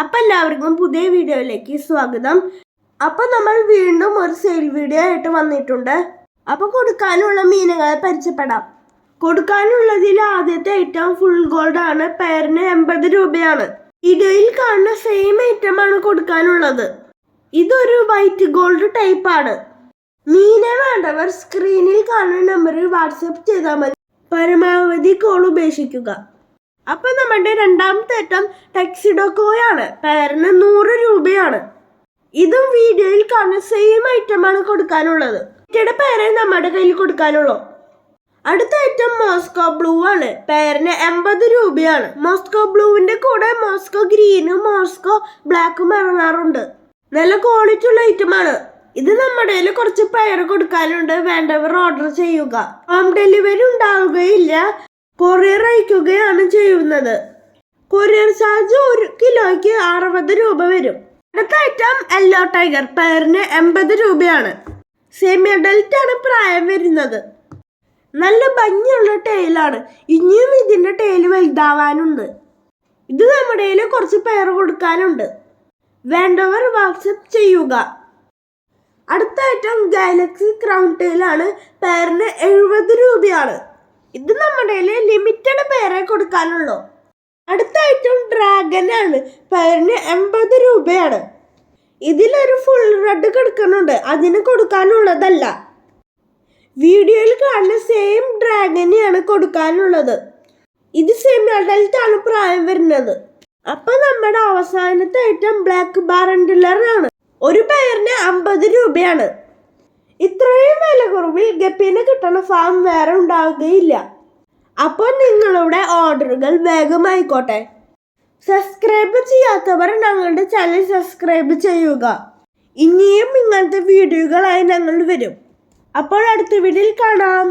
അപ്പം എല്ലാവർക്കും പുതിയ വീഡിയോയിലേക്ക് സ്വാഗതം. അപ്പം നമ്മൾ വീണ്ടും ഒരു സെയിൽ വീഡിയോ ആയിട്ട് വന്നിട്ടുണ്ട്. അപ്പം കൊടുക്കാനുള്ള മീനുകളെ പരിചയപ്പെടാം. കൊടുക്കാനുള്ളതിൽ ആദ്യത്തെ ഐറ്റം ഫുൾ ഗോൾഡ് ആണ്. പെയറിന് 80 രൂപയാണ്. വീഡിയോയിൽ കാണുന്ന സെയിം ഐറ്റം ആണ് കൊടുക്കാനുള്ളത്. ഇതൊരു വൈറ്റ് ഗോൾഡ് ടൈപ്പ് ആണ്. മീനെ വേണ്ടവർ സ്ക്രീനിൽ കാണുന്ന നമ്പറിൽ വാട്സപ്പ് ചെയ്താൽ മതി. പരമാവധി കോൾ ഉപേക്ഷിക്കുക. അപ്പം നമ്മുടെ രണ്ടാമത്തെ ഐറ്റം ടക്സിഡോ കോയാണ്. പെയറിന് 100 രൂപയാണ്. ഇതും വീഡിയോയിൽ കാണുന്ന സെയിം ഐറ്റമാണ് കൊടുക്കാനുള്ളത്. ഇറ്റയുടെ പേരെ നമ്മുടെ കയ്യിൽ കൊടുക്കാനുള്ളൂ. അടുത്ത ഐറ്റം മോസ്കോ ബ്ലൂ ആണ്. പെയറിന് 80 രൂപയാണ്. മോസ്കോ ബ്ലൂവിന്റെ കൂടെ മോസ്കോ ഗ്രീനും മോസ്കോ ബ്ലാക്കും ഇറങ്ങാറുണ്ട്. നല്ല ക്വാളിറ്റി ഉള്ള ഐറ്റമാണ്. ഇത് നമ്മുടെ കയ്യിൽ കുറച്ച് പെയർ കൊടുക്കാനുണ്ട്. വേണ്ടവർ ഓർഡർ ചെയ്യുക. ഹോം ഡെലിവറി ഉണ്ടാവുകയില്ല. കൊറിയർ അയക്കുകയാണ് ചെയ്യുന്നത്. കൊറിയർ ചാർജ് 1 കിലോയ്ക്ക് 60 രൂപ വരും. അടുത്ത ഐറ്റം യെല്ലോ ടൈഗർ. പെയറിന് 80 രൂപയാണ്. സെമി അഡൽട്ട് ആണ് പ്രായം വരുന്നത്. നല്ല ഭംഗിയുള്ള ടെയിലാണ്. ഇനിയും ഇതിന്റെ ടെയിൽ വലുതാവാനുണ്ട്. ഇത് നമ്മുടെ കയ്യിൽ കുറച്ച് പെയർ കൊടുക്കാനുണ്ട്. വേണ്ടവർ വാട്സപ്പ് ചെയ്യുക. അടുത്ത ഐറ്റം ഗാലക്സി ക്രൗൺ ടെയിലാണ്. പെയറിന് 70 രൂപയാണ്. ഇത് നമ്മുടെ ലിമിറ്റഡ് പേരെ കൊടുക്കാനുള്ളൂ. അടുത്ത ഐറ്റം ഡ്രാഗൻ ആണ്. പെയറിന് 80 രൂപയാണ്. ഇതിലൊരു ഫുൾ റെഡ് കിടക്കുന്നുണ്ട്. അതിന് കൊടുക്കാനുള്ളതല്ല. വീഡിയോയിൽ കാണുന്ന സെയിം ഡ്രാഗനെയാണ് കൊടുക്കാനുള്ളത്. ഇത് സെമി അഡൽട്ട് ആണ് പ്രായം വരുന്നത്. അപ്പം നമ്മുടെ അവസാനത്തെ ഐറ്റം ബ്ലാക്ക് ബാറൻഡിലർ ആണ്. ഒരു പെയറിന് 50 രൂപയാണ്. ഇത്രയും വില കുറവിൽ ഗപ്പീനെ കിട്ടുന്ന ഫാം വേറെ ഉണ്ടാവുകയില്ല. അപ്പോൾ നിങ്ങളുടെ ഓർഡറുകൾ വേഗമായിക്കോട്ടെ. സബ്സ്ക്രൈബ് ചെയ്യാത്തവർ ഞങ്ങളുടെ ചാനൽ സബ്സ്ക്രൈബ് ചെയ്യുക. ഇനിയും ഇങ്ങനത്തെ വീഡിയോകളായി ഞങ്ങൾ വരും. അപ്പോൾ അടുത്ത വീഡിയോയിൽ കാണാം.